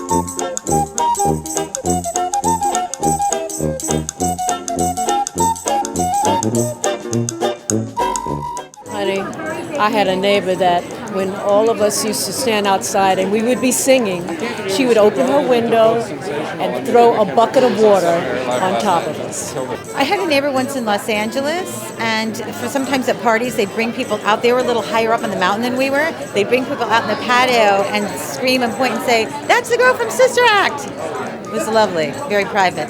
Honey, I had a neighbor that when all of us used to stand outside and we would be singing, she would open her window and throw a bucket of water on top of us. I had a neighbor once in Los Angeles, and for sometimes at parties, they'd bring people out. They were a little higher up on the mountain than we were. They'd bring people out in the patio and scream and point and say, "That's the girl from Sister Act." It was lovely, very private.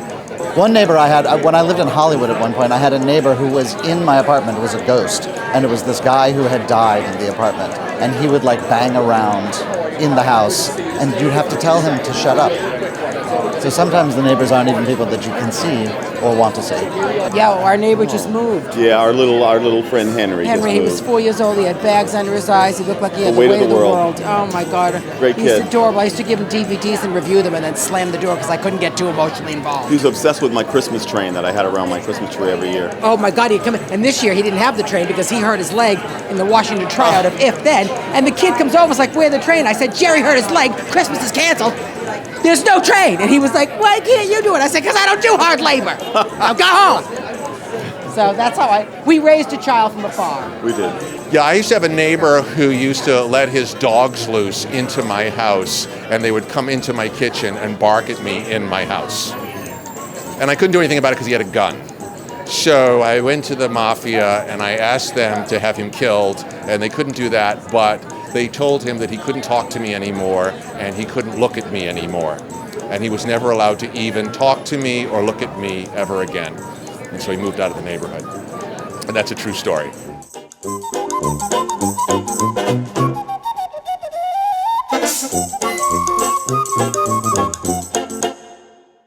One neighbor I had, when I lived in Hollywood at one point, I had a neighbor who was in my apartment, was a ghost, and it was this guy who had died in the apartment, and he would like bang around in the house, and you'd have to tell him to shut up. So sometimes the neighbors aren't even people that you can see or want to see. Yeah, our neighbor just moved. Yeah, our little friend Henry. He was 4 years old. He had bags under his eyes. He looked like he had the weight of the world. Oh my God! Great kid. He's adorable. I used to give him DVDs and review them, and then slam the door because I couldn't get too emotionally involved. He was obsessed with my Christmas train that I had around my Christmas tree every year. Oh my God! He'd come in, and this year he didn't have the train because he hurt his leg in the Washington tryout of If Then. And the kid comes over, and was like, "Where's the train?" I said, "Jerry hurt his leg. Christmas is canceled. There's no train." And he was like, "Why can't you do it?" I said, "Because I don't do hard labor. Now go home." So that's how we raised a child from afar. We did. Yeah, I used to have a neighbor who used to let his dogs loose into my house, and they would come into my kitchen and bark at me in my house. And I couldn't do anything about it because he had a gun. So I went to the mafia and I asked them to have him killed, and they couldn't do that, but they told him that he couldn't talk to me anymore and he couldn't look at me anymore. And he was never allowed to even talk to me or look at me ever again. And so he moved out of the neighborhood. And that's a true story.